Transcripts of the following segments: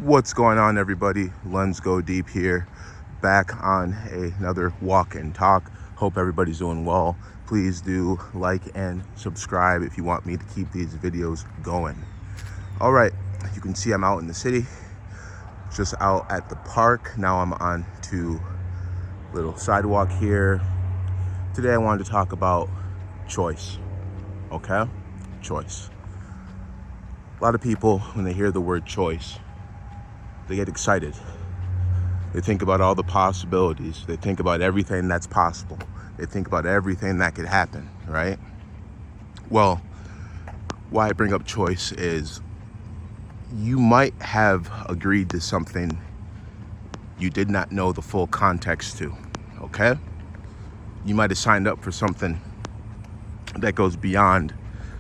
What's going on, everybody? Lens Go Deep here, back on another walk and talk. Hope everybody's doing well. Please do like and subscribe if you want me to keep these videos going. All right, you can see I'm out in the city, just out at the park. Now I'm on to a little sidewalk here. Today I wanted to talk about choice, okay? Choice. A lot of people, when they hear the word choice, they get excited. They think about all the possibilities. They think about everything that's possible. They think about everything that could happen, right? Well, why I bring up choice is you might have agreed to something you did not know the full context to, okay? You might have signed up for something that goes beyond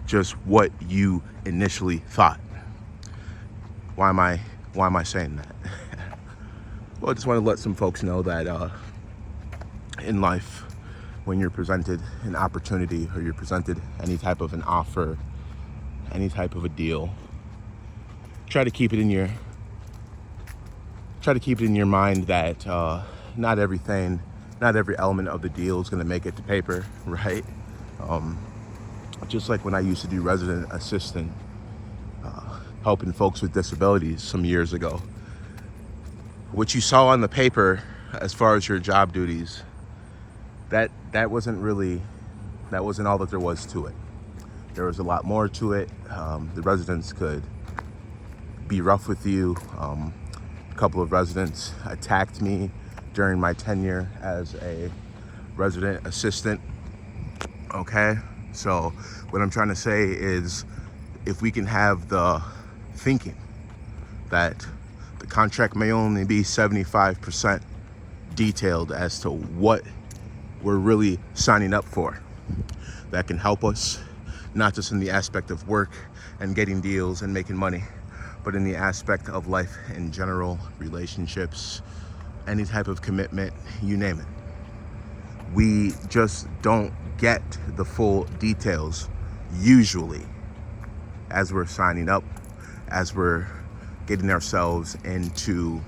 just what you initially thought. Why am I saying that? Well, I just want to let some folks know that in life, when you're presented an opportunity or you're presented any type of an offer, any type of a deal, try to keep it in your mind that not every element of the deal is going to make it to paper, right? Just like when I used to do resident assistant, helping folks with disabilities some years ago. What you saw on the paper as far as your job duties, that wasn't all that there was to it. There was a lot more to it. The residents could be rough with you. A couple of residents attacked me during my tenure as a resident assistant. Okay, so what I'm trying to say is, if we can have the thinking that the contract may only be 75% detailed as to what we're really signing up for, that can help us not just in the aspect of work and getting deals and making money, but in the aspect of life in general, relationships, any type of commitment, you name it. We just don't get the full details usually as we're signing up, as we're getting ourselves into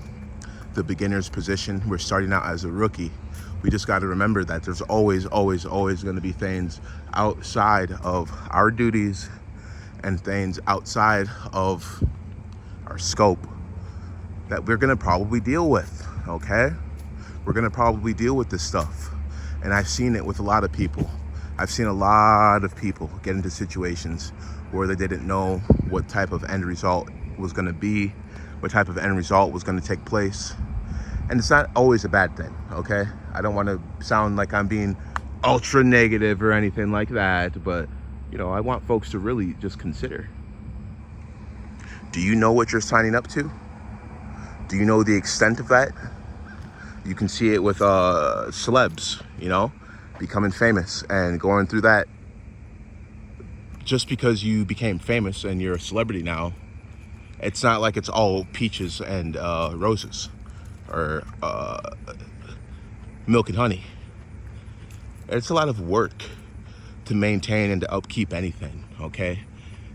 the beginner's position. We're starting out as a rookie. We just got to remember that there's always going to be things outside of our duties and things outside of our scope that we're going to probably deal with, okay? We're going to probably deal with this stuff. And I've seen it with a lot of people. I've seen a lot of people get into situations where they didn't know what type of end result was going to be, what type of end result was going to take place. And it's not always a bad thing, okay? I don't want to sound like I'm being ultra negative or anything like that, but I want folks to really just consider. Do you know what you're signing up to? Do you know the extent of that? You can see it with celebs, becoming famous and going through that. Just because you became famous and you're a celebrity now, it's not like it's all peaches and roses or milk and honey. It's a lot of work to maintain and to upkeep anything, okay?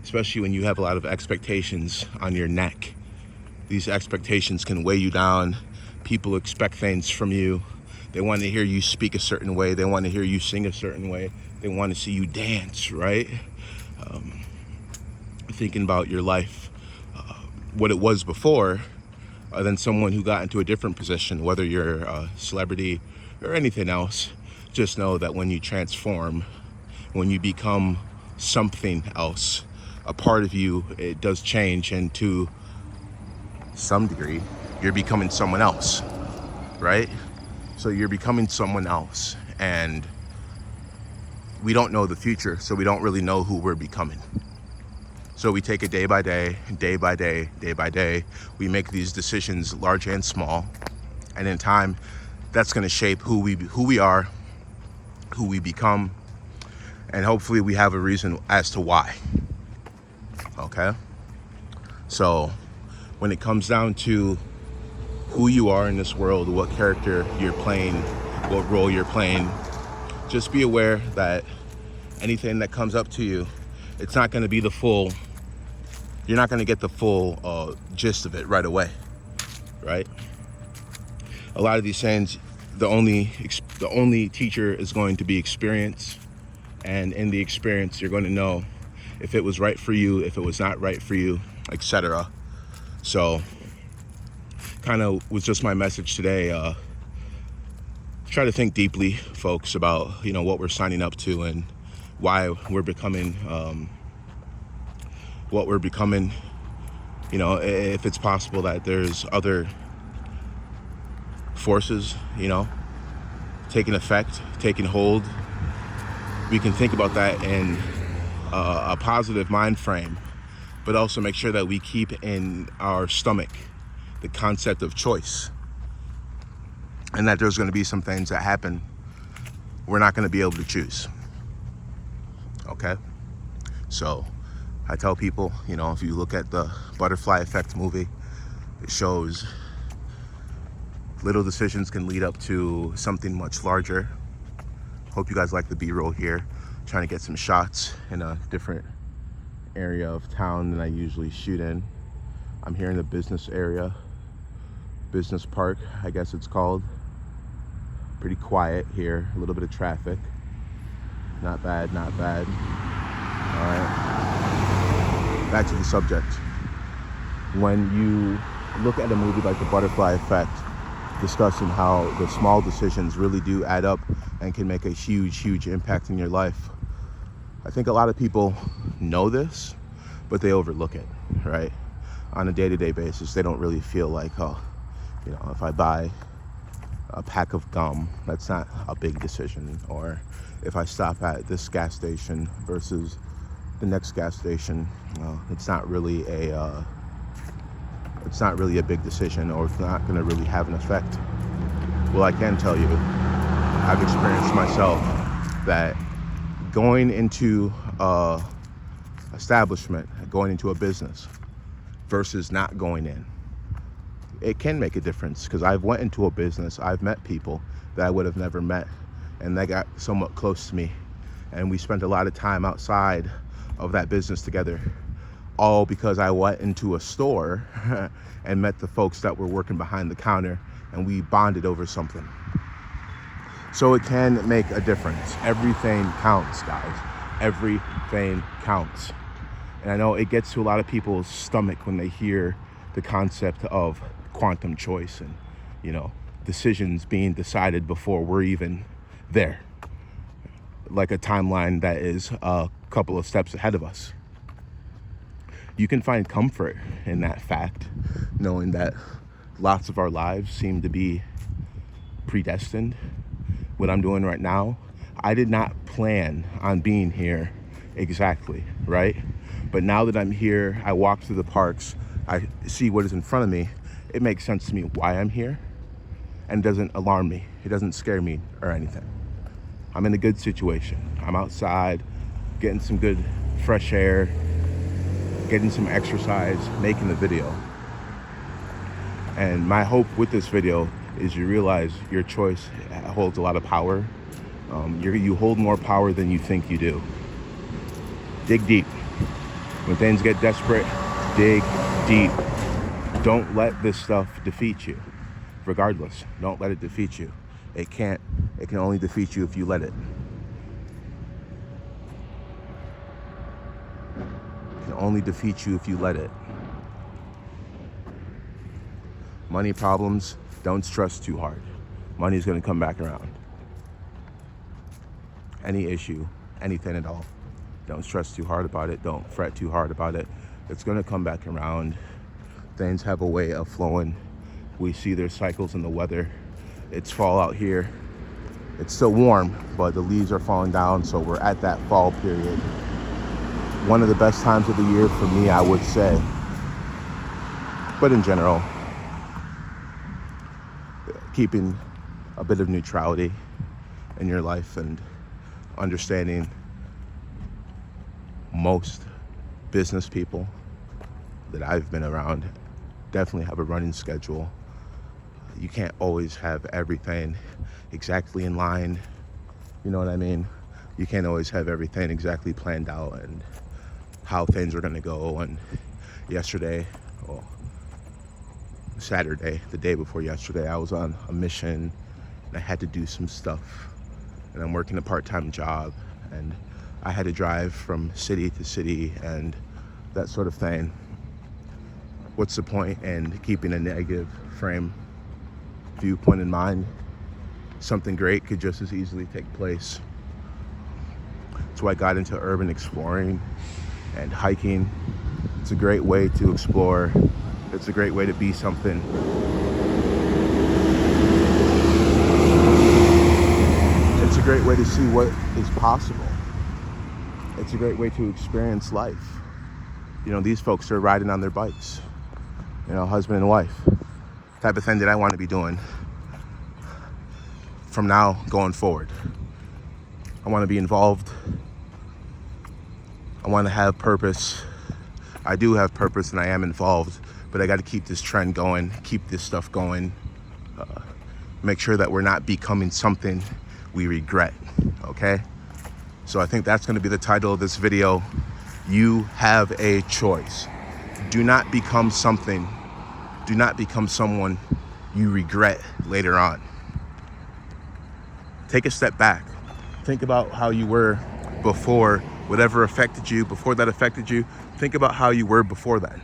Especially when you have a lot of expectations on your neck. These expectations can weigh you down. People expect things from you. They want to hear you speak a certain way. They want to hear you sing a certain way. They want to see you dance, right? Thinking about your life, what it was before, then someone who got into a different position, whether you're a celebrity or anything else, just know that when you transform, when you become something else, a part of you, it does change, and to some degree, you're becoming someone else, right? So you're becoming someone else, and we don't know the future, so we don't really know who we're becoming. So we take it day by day, day by day, day by day. We make these decisions, large and small, and in time, that's going to shape who we are, who we become, and hopefully we have a reason as to why. Okay? So when it comes down to who you are in this world, what character you're playing, what role you're playing, just be aware that anything that comes up to you, it's not going to be the full you're not going to get the full gist of it right away, right? A lot of these things, the only teacher is going to be experience, and in the experience, you're going to know if it was right for you, if it was not right for you, etc. So, kind of was just my message today. Try to think deeply, folks, about what we're signing up to and why we're becoming what we're becoming. If it's possible that there's other forces, taking effect, taking hold, we can think about that in a positive mind frame, but also make sure that we keep in our stomach the concept of choice, and that there's going to be some things that happen we're not going to be able to choose. Okay? So I tell people, if you look at the Butterfly Effect movie, it shows little decisions can lead up to something much larger. Hope you guys like the B-roll here. Trying to get some shots in a different area of town than I usually shoot in. I'm here in the business area, business park, I guess it's called. Pretty quiet here, a little bit of traffic. Not bad, not bad. All right, back to the subject. When you look at a movie like The Butterfly Effect, discussing how the small decisions really do add up and can make a huge impact in your life, I think a lot of people know this, but they overlook it, right? On a day-to-day basis, they don't really feel like, if I buy a pack of gum, that's not a big decision. Or if I stop at this gas station versus the next gas station, it's not really a big decision, or it's not going to really have an effect. Well, I can tell you, I've experienced myself that going into a establishment, going into a business versus not going in, it can make a difference, because I've went into a business, I've met people that I would have never met, and they got somewhat close to me, and we spent a lot of time outside of that business together, all because I went into a store and met the folks that were working behind the counter, and we bonded over something. So it can make a difference. Everything counts, guys. Everything counts. And I know it gets to a lot of people's stomach when they hear the concept of quantum choice and, decisions being decided before we're even there. Like a timeline that is a couple of steps ahead of us. You can find comfort in that fact, knowing that lots of our lives seem to be predestined. What I'm doing right now, I did not plan on being here exactly, right? But now that I'm here, I walk through the parks, I see what is in front of me, it makes sense to me why I'm here, and it doesn't alarm me. It doesn't scare me or anything. I'm in a good situation. I'm outside, getting some good fresh air, getting some exercise, making the video. And my hope with this video is you realize your choice holds a lot of power. You hold more power than you think you do. Dig deep. When things get desperate, dig deep. Don't let this stuff defeat you. Regardless, don't let it defeat you. It can only defeat you if you let it. It can only defeat you if you let it. Money problems, don't stress too hard. Money's gonna come back around. Any issue, anything at all, don't stress too hard about it. Don't fret too hard about it. It's gonna come back around. Things have a way of flowing. We see there's cycles in the weather. It's fall out here. It's still warm, but the leaves are falling down, so we're at that fall period. One of the best times of the year for me, I would say. But in general, keeping a bit of neutrality in your life and understanding most business people that I've been around definitely have a running schedule. You can't always have everything exactly in line. You know what I mean? You can't always have everything exactly planned out and how things are going to go. And yesterday, well, Saturday, the day before yesterday, I was on a mission and I had to do some stuff. And I'm working a part-time job and I had to drive from city to city and that sort of thing. What's the point in keeping a negative viewpoint in mind? Something great could just as easily take place. So I got into urban exploring and hiking. It's a great way to explore. It's a great way to be something. It's a great way to see what is possible. It's a great way to experience life. You know, these folks are riding on their bikes. You know, husband and wife. Type of thing that I want to be doing from now going forward. I want to be involved. I want to have purpose. I do have purpose and I am involved, but I got to keep this trend going, keep this stuff going, make sure that we're not becoming something we regret, okay? So I think that's going to be the title of this video. You have a choice. Do not become something, do not become someone you regret later on. Take a step back. Think about how you were before whatever affected you, before that affected you. Think about how you were before then.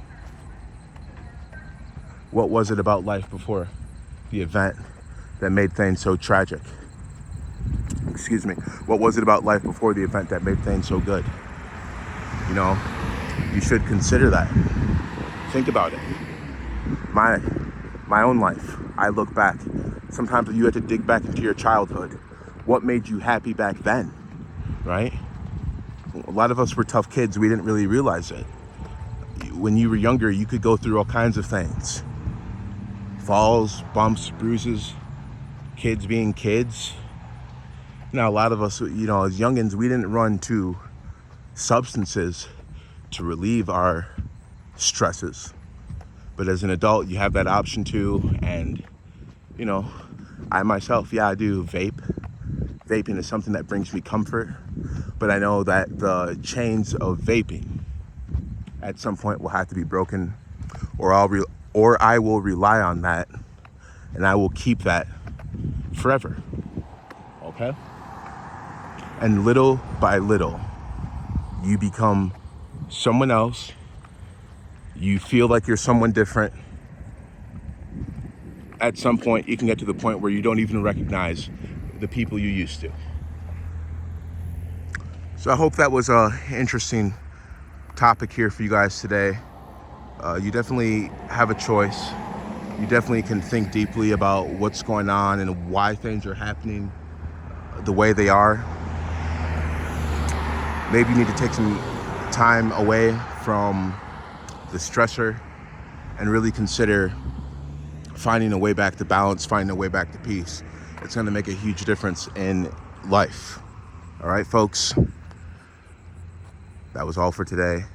What was it about life before the event that made things so tragic? Excuse me. What was it about life before the event that made things so good? You know, you should consider that. Think about it. My own life, I look back. Sometimes you have to dig back into your childhood. What made you happy back then, right? A lot of us were tough kids. We didn't really realize it. When you were younger, you could go through all kinds of things. Falls, bumps, bruises, kids being kids. Now, a lot of us, you know, as youngins, we didn't run to substances to relieve our stresses. But as an adult, you have that option too. And, you know, I myself, yeah, I do vape. Vaping is something that brings me comfort. But I know that the chains of vaping at some point will have to be broken, or I will rely on that, and I will keep that forever. Okay? And little by little, you become someone else. You feel like you're someone different. At some point, you can get to the point where you don't even recognize the people you used to. So I hope that was an interesting topic here for you guys today. You definitely have a choice. You definitely can think deeply about what's going on and why things are happening the way they are. Maybe you need to take some time away from the stressor and really consider finding a way back to balance, finding a way back to peace. It's going to make a huge difference in life. All right, folks. That was all for today.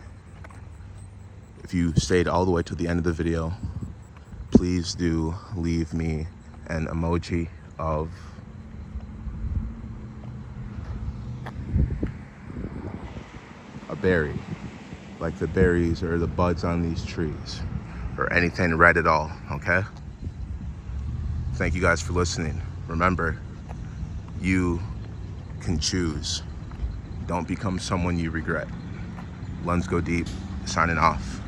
If you stayed all the way to the end of the video, please do leave me an emoji of a berry, like the berries or the buds on these trees, or anything red at all, okay? Thank you guys for listening. Remember, you can choose. Don't become someone you regret. Lungs Go Deep, signing off.